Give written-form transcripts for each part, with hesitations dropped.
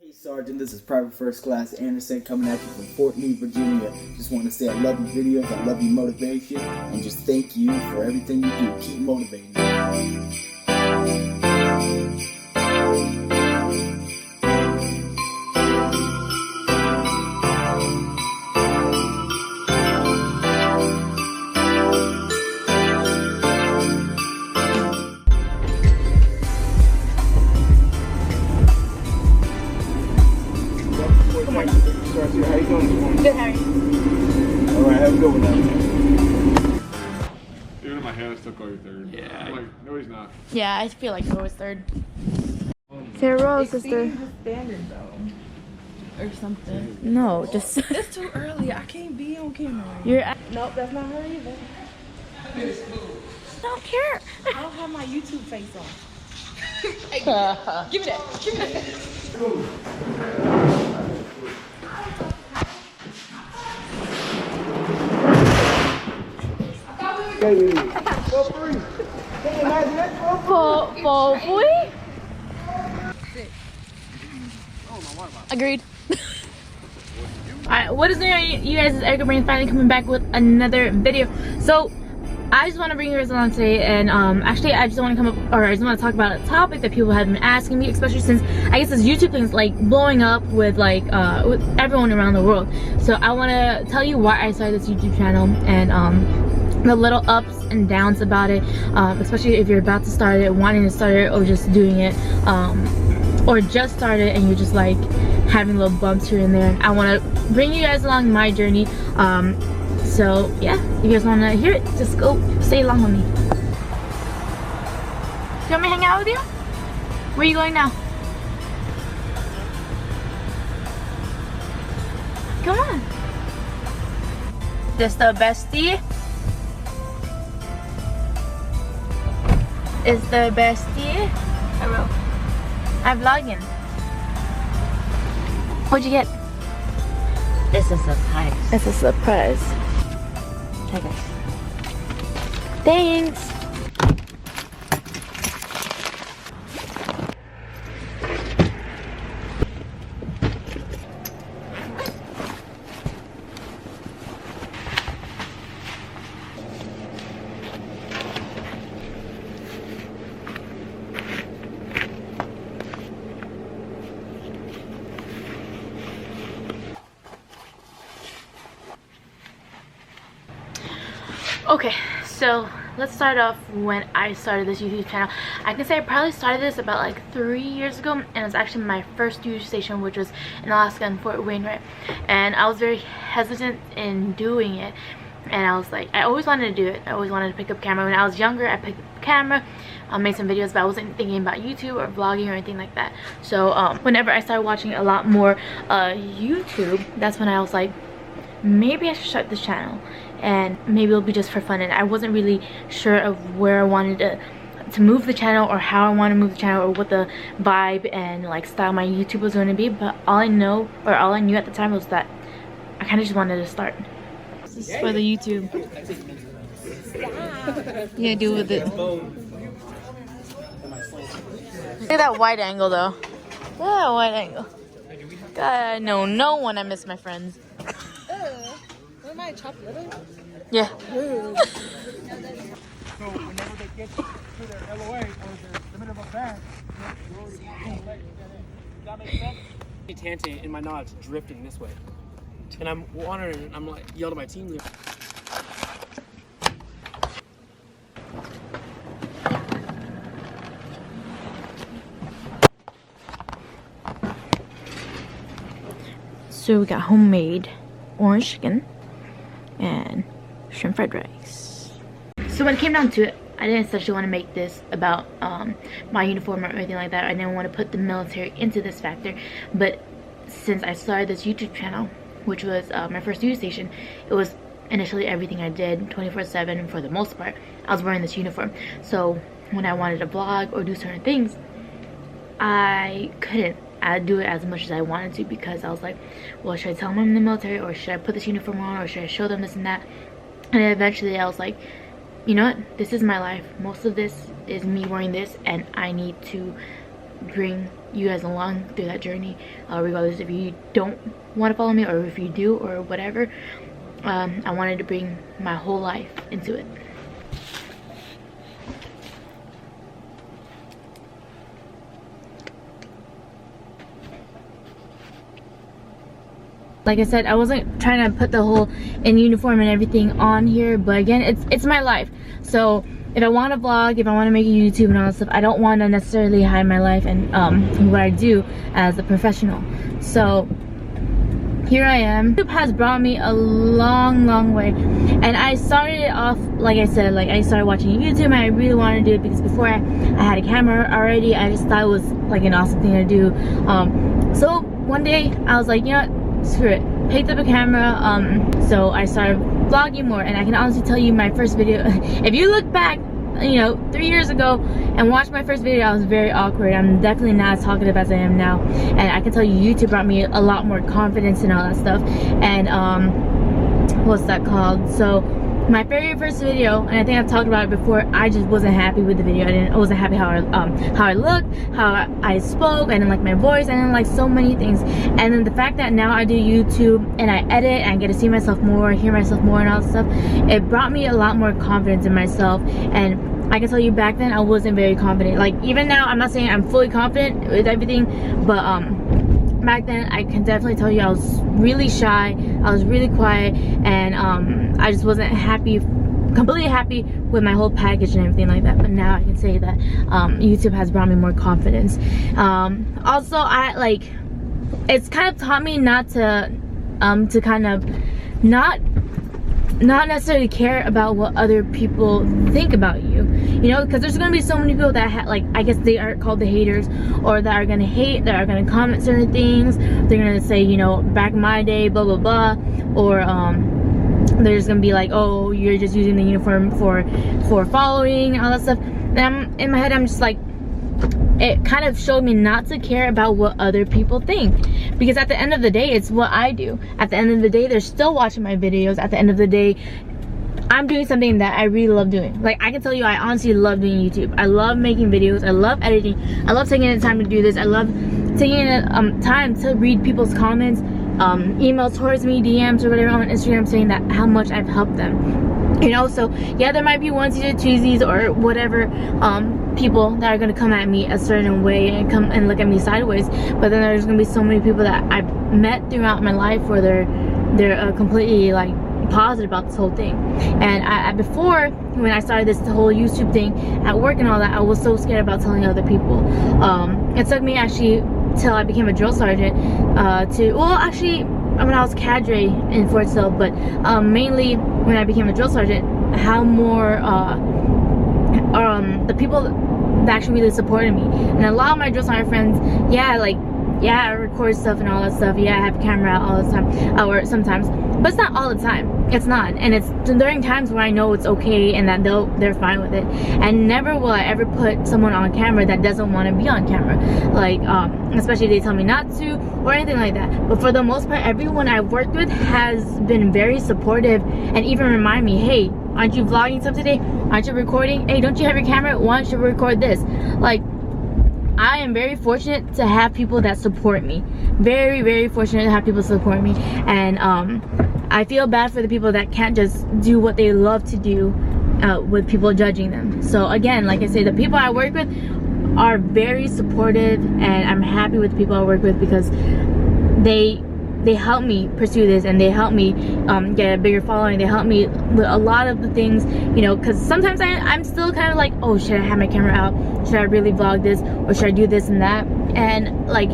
Hey Sergeant, this is Private First Class Anderson coming at you from Fort Lee, Virginia. Just want to say I love your videos, I love your motivation, and just thank you for everything you do. Keep motivating me. How you doing? Good, how are you? Alright, have a good one now. Even in my head, I still call you third. Yeah. I'm like, no, he's not. Yeah, I feel like I was third. Sarah Rose, sister. The standard though. Or something. No, just. It's too early. I can't be on camera. You're. Nope, that's not her either. I don't care. I don't have my YouTube face on. Give me that. Give me that. For free? Agreed. Alright, what is going on, you guys? It's Erica Brain finally coming back with another video. So I just want to bring you guys along today, and actually I just want to come up, or I just want to talk about a topic that people have been asking me, especially since I guess this YouTube thing is like blowing up with like with everyone around the world. So I want to tell you why I started this YouTube channel, and the little ups and downs about it, especially if you're about to start it, wanting to start it, or just doing it, or just started and you're just like having little bumps here and there. I want to bring you guys along my journey. So yeah, if you guys want to hear it, just go stay along with me. You want me to hang out with you? Where are you going now? Come on. This the bestie. Is the bestie. Hello. I'm vlogging. What'd you get? It's a surprise. It's a surprise. Hi guys. Thanks. Okay, so let's start off when I started this YouTube channel. I can say I probably started this about like 3 years ago, and it's actually my first YouTube station, which was in Alaska in Fort Wainwright. And I was very hesitant in doing it, and I was like, I always wanted to do it. I always wanted to pick up camera. When I was younger, I picked up camera, made some videos, but I wasn't thinking about YouTube or vlogging or anything like that. So whenever I started watching a lot more YouTube, that's when I was like, maybe I should start this channel, and maybe it'll be just for fun. And I wasn't really sure of where I wanted to move the channel, or how I want to move the channel, or what the vibe and like style my YouTube was going to be. But all I know, or all I knew at the time, was that I kind of just wanted to start. This is for the YouTube. Yeah, do with it. Look at that wide angle though. Look at that wide angle. God, I know no one. I miss my friends. What am I, chopped liver? Yeah. So whenever they get to their LOA or their limit of a band, does that make sense? Tangent in my knot's drifting this way. And I'm wandering, I'm like yelled at my team leader. So we got homemade orange chicken and shrimp fried rice. So when it came down to it, I didn't essentially want to make this about my uniform or anything like that. I didn't want to put the military into this factor. But since I started this YouTube channel, which was my first YouTube station, it was initially everything I did 24/7 for the most part. I was wearing this uniform. So when I wanted to vlog or do certain things, I couldn't do it as much as I wanted to, because I was like, well, should I tell them I'm in the military, or should I put this uniform on, or should I show them this and that? And then eventually I was like, you know what, this is my life. Most of this is me wearing this, and I need to bring you guys along through that journey, regardless if you don't want to follow me or if you do or whatever. I wanted to bring my whole life into it. Like I said, I wasn't trying to put the whole in uniform and everything on here, but again, it's my life. So if I want to vlog, if I want to make a YouTube and all that stuff, I don't want to necessarily hide my life and what I do as a professional. So here I am. YouTube has brought me a long way, and I started it off, like I said, like I started watching YouTube and I really wanted to do it because before I had a camera already. I just thought it was like an awesome thing to do. So one day I was like, you know what, screw it, picked up a camera. So I started vlogging more, and I can honestly tell you my first video, if you look back, you know, 3 years ago and watch my first video, I was very awkward. I'm definitely not as talkative as I am now, and I can tell you YouTube brought me a lot more confidence and all that stuff. And what's that called? So my very first video, and I think I've talked about it before, I just wasn't happy with the video. I wasn't happy how I looked, how I spoke, I didn't like my voice, I didn't like so many things. And then the fact that now I do YouTube and I edit and I get to see myself more, hear myself more and all that stuff, it brought me a lot more confidence in myself. And I can tell you back then I wasn't very confident. Like even now, I'm not saying I'm fully confident with everything, but back then I can definitely tell you I was really shy, I was really quiet, and I just wasn't happy, completely happy with my whole package and everything like that. But now I can say that YouTube has brought me more confidence. Also, I like, it's kind of taught me not to kind of not necessarily care about what other people think about you, you know, because there's gonna be so many people that like, I guess they are called the haters, or that are gonna hate, that are gonna comment certain things. They're gonna say, you know, back in my day, blah blah blah, or they're just gonna be like, oh, you're just using the uniform for following, all that stuff. And in my head, I'm just like, it kind of showed me not to care about what other people think, because at the end of the day, it's what I do. At the end of the day, they're still watching my videos. At the end of the day, I'm doing something that I really love doing. Like, I can tell you, I honestly love doing YouTube. I love making videos, I love editing, I love taking the time to do this, I love taking the time to read people's comments, emails towards me, DMs or whatever on Instagram, saying that how much I've helped them, you know. So yeah, there might be onesies or twosies or whatever people that are gonna come at me a certain way and come and look at me sideways, but then there's gonna be so many people that I've met throughout my life where they're completely like positive about this whole thing. And before, when I started this whole YouTube thing at work and all that, I was so scared about telling other people. It took me actually till I became a drill sergeant when I was cadre in Fort Sill, but mainly when I became a drill sergeant, how more the people that actually really supported me. And a lot of my drill sergeant friends, I record stuff and all that stuff, I have a camera out all the time, or sometimes, but it's not all the time. It's not, and it's during times where I know it's okay and that they're fine with it. And never will I ever put someone on camera that doesn't want to be on camera, like especially if they tell me not to or anything like that. But for the most part, everyone I've worked with has been very supportive and even remind me, hey, aren't you vlogging stuff today? Aren't you recording? Hey, don't you have your camera? Why don't you record this? Like, I am very fortunate to have people that support me. Very, very fortunate to have people support me. And I feel bad for the people that can't just do what they love to do with people judging them. So again, like I say, the people I work with are very supportive, and I'm happy with the people I work with because they help me pursue this, and they help me get a bigger following. They help me with a lot of the things, you know, because sometimes I'm still kind of like, oh, should I have my camera out? Should I really vlog this? Or should I do this and that? And like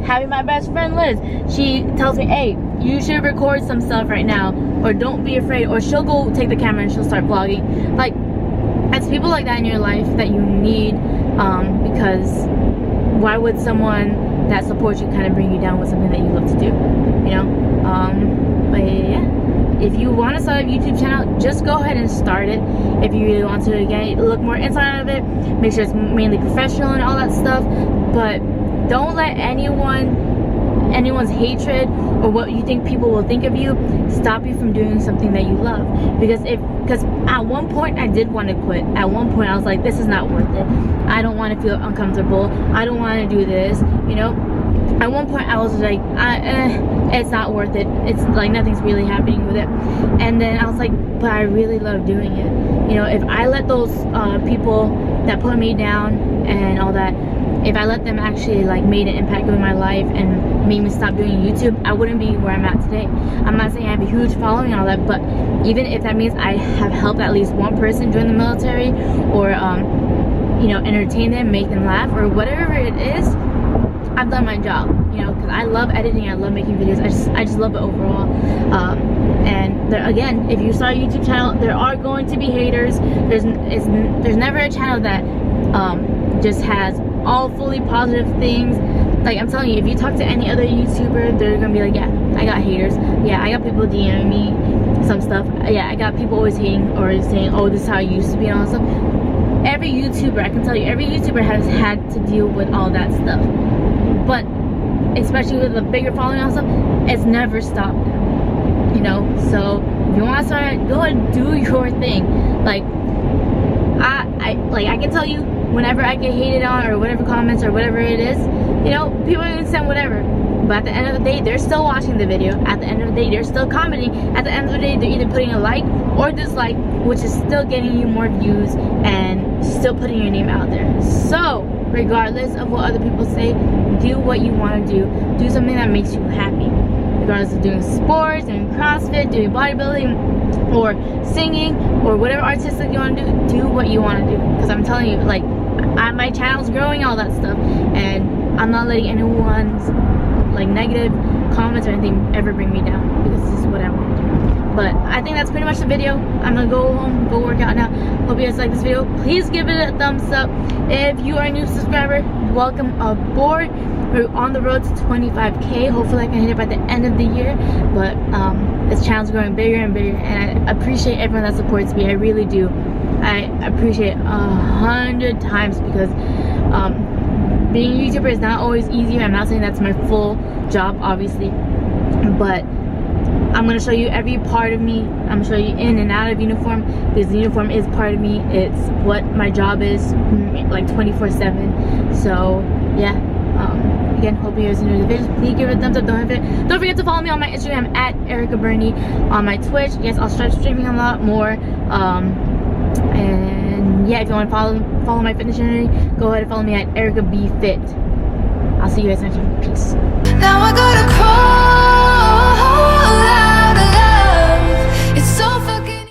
having my best friend Liz, she tells me, hey, you should record some stuff right now, or don't be afraid, or she'll go take the camera and she'll start vlogging. Like, it's people like that in your life that you need, because why would someone that supports you kind of bring you down with something that you love to do, you know? But yeah, if you want to start a YouTube channel, just go ahead and start it. If you really want to, again, look more inside of it, make sure it's mainly professional and all that stuff, but don't let anyone anyone's hatred or what you think people will think of you stop you from doing something that you love. Because at one point I did want to quit. At one point I was like, this is not worth it. I don't want to feel uncomfortable. I don't want to do this, you know. At one point I was like, it's not worth it. It's like nothing's really happening with it. And then I was like, but I really love doing it. You know, if I let those people that put me down and all that, if I let them actually like made an impact on my life and made me stop doing YouTube, I wouldn't be where I'm at today. I'm not saying I have a huge following and all that, but even if that means I have helped at least one person join the military, or you know, entertain them, make them laugh, or whatever it is, I've done my job. You know, because I love editing, I love making videos. I just love it overall. And there, again, if you start a YouTube channel, there are going to be haters. There's never a channel that just has all fully positive things. Like, I'm telling you, if you talk to any other YouTuber, they're gonna be like, yeah, I got haters. Yeah, I got people DMing me some stuff. Yeah, I got people always hating or saying, oh, this is how it used to be and all that stuff. Every YouTuber, I can tell you, every YouTuber has had to deal with all that stuff. But especially with a bigger following and stuff, it's never stopped. You know, so if you want to start, go and do your thing. Like, I can tell you, whenever I get hated on or whatever comments or whatever it is, you know, people are gonna send whatever. But at the end of the day, they're still watching the video. At the end of the day, they're still commenting. At the end of the day, they're either putting a like or dislike, which is still getting you more views and still putting your name out there. So, regardless of what other people say, do what you want to do. Do something that makes you happy. Regardless of doing sports, doing CrossFit, doing bodybuilding, or singing, or whatever artistic you want to do what you want to do. Because I'm telling you, like, my channel's growing, all that stuff, and I'm not letting anyone's like negative comments or anything ever bring me down, because this is what I want to do. But I think that's pretty much the video. I'm gonna go home, go work out now. Hope you guys like this video. Please give it a thumbs up. If you are a new subscriber, welcome aboard. We're on the road to 25K. Hopefully I can hit it by the end of the year. But this channel's growing bigger and bigger, and I appreciate everyone that supports me. I really do. I appreciate 100 times, because being a YouTuber is not always easy. I'm not saying that's my full job, obviously, but I'm going to show you every part of me. I'm going to show you in and out of uniform, because the uniform is part of me. It's what my job is, like 24/7. So yeah, again, hope you guys enjoyed the video. Please give it a thumbs up. Don't forget to follow me on my Instagram at Erica Burney, on my Twitch. Yes, I'll start streaming a lot more. And yeah, if you want to follow my fitness journey, go ahead and follow me at Erica B Fit. I'll see you guys next time. Peace. Now I gotta call